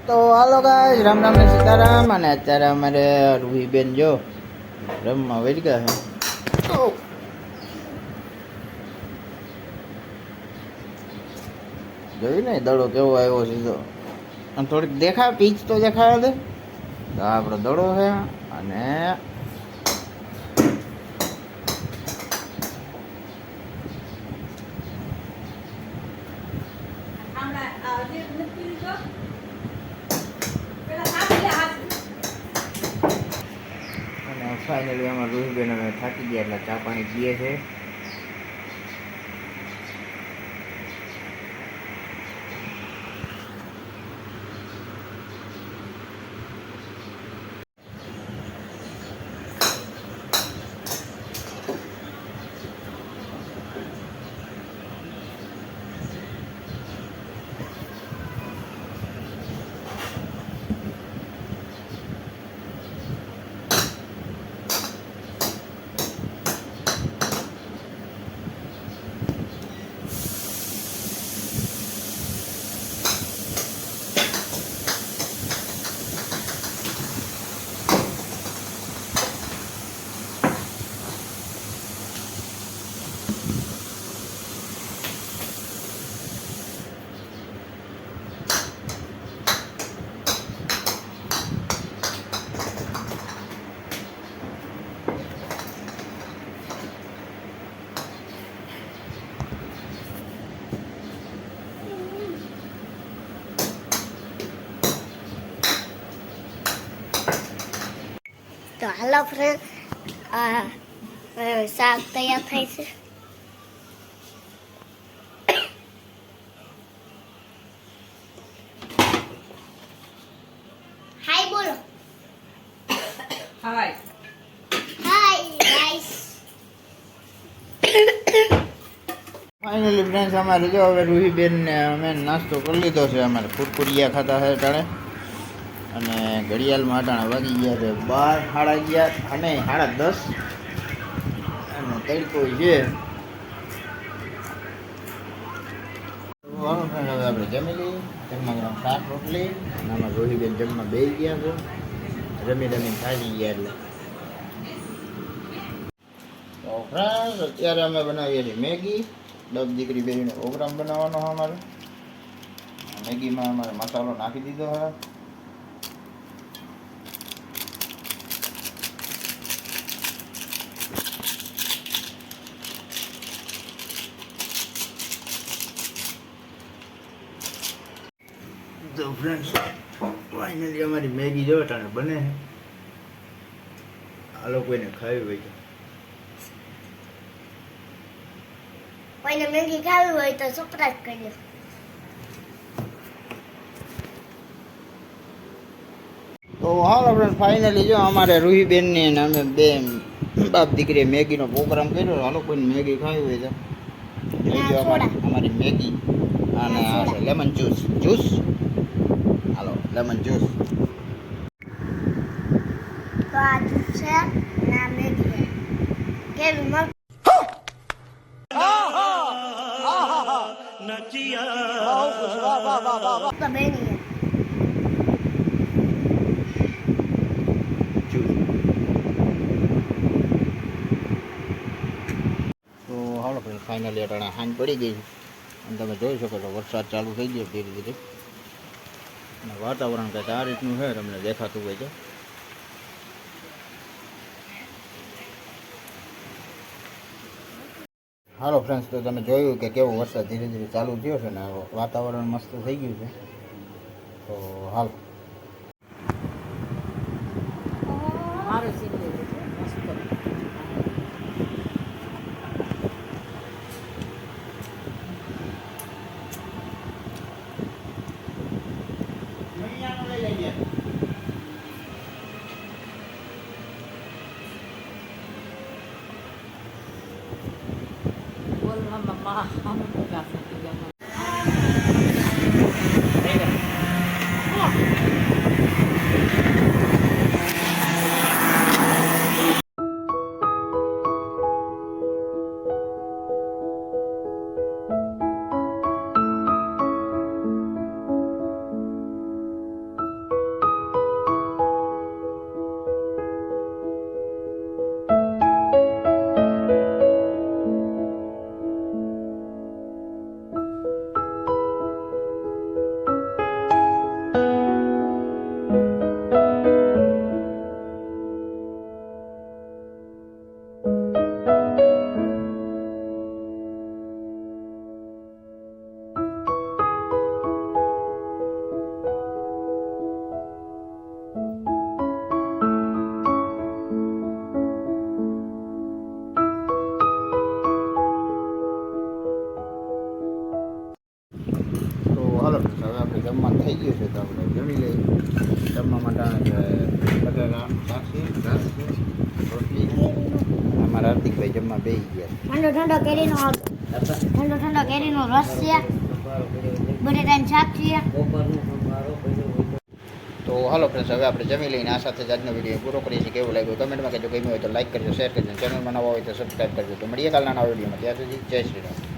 તો હાલો ગાઈસ, રામ રામ ને સીતારામ. અને અત્યારે અમારે રૂહીબેન જો રમવા વહી ગયા છે. જોયું ને દડો કેવો આવ્યો સીધો. અને થોડીક દેખાય પીચ તો દેખાય દે. તો આપણો દડો છે અને ફાઇનલી અમારા રૂહીબેન અમે થાકી ગયા એટલે ચા પાણી પીએ છે. તો હાલો ફ્રેન્ડ, શાક તૈયાર થાય છે. હાય બોલો. હાય હાય ગાઈસ. ફાઇનલી ફ્રેન્ડ્સ, અમારે જો હવે રૂહીબેન ને અમે નાસ્તો કરી લીધો છે. અમારે કુરકુરિયા ખાતા છે ટાણે. અને ઘડિયાળમાં અટાણા વાગી ગયા છે 12, 11 અને 10:30. અને તડકો છે. હવે આપણે જમી લઈએ. જમવા ગરમ શાક રોટલી. અને આમાં રોહીબેન જમવા બેસી ગયા છે. રમીને થાકી ગયા એટલે. તો ફ્રેન્ડ્સ, અત્યારે અમે બનાવીએ છીએ મેગી. દસ દીકરી બેસીને પ્રોગ્રામ બનાવવાનો છે અમારે. મેગીમાં અમારે મસાલો નાખી દીધો છે. તો ફ્રેન્ડ્સ, ફાઇનલી અમારી મેગી જો ટાણે બને છે. આ લોકોને ખાવી હોય કોઈને મેગી ખાવી હોય તો સબસ્ક્રાઇબ કરજો. તો હાલ આપણે ફાઇનલી જો અમારે રૂહીબેનની અને અમે બે બાપ દીકરીએ મેગીનો પ્રોગ્રામ કર્યો. હાલો કોઈને મેગી ખાવી હોય તો અમારી મેગી અને આ છે લેમન જ્યુસ. હાલો લેમન જ્યુસ. તો આ જ્યુસ છે અને આ મેગી છે. કેવી મગ તો બેની તો હાલો ફાઇનલી અટાણે હાંજ પડી ગઈ અને તમે જોઈ શકો છો વરસાદ ચાલુ થઈ ગયો ધીરે ધીરે. અને વાતાવરણ કંઈક આ રીતનું છે, તમને દેખાતું હોય છે. હાલો ફ્રેન્ડ્સ, તો તમે જોયું કે કેવો વરસાદ ધીરે ધીરે ચાલુ થયો છે ને વાતાવરણ મસ્ત થઈ ગયું છે. તો હાલ મારું સીધું મસ્ત. બોલ મમ્મા હમ गा सकती है. જમી લઈ જમવા માટે બટાકા શાક છે ઘાસ છે રોટલી અમારા હાર્દિકભાઈ જમવા બેસી ગયા ઠંડો ઠંડો કેરીનો ઠંડો ઠંડો કેરીનો રસ છે બટેટાની શાક છે તો હાલો ફ્રેન્ડ્સ હવે આપણે જમી લઈને આ સાથે જ આજનો વિડીયો પૂરો કરીએ છીએ કેવું લાગ્યું કમેન્ટમાં કહેજો ગમ્યું હોય તો લાઈક કરજો શેર કરજો ચેનલમાં નવા હોય તો સબસ્ક્રાઈબ કરજો તો મળીએ કાલના નવા વિડીયોમાં ત્યાં સુધી જય શ્રી રામ.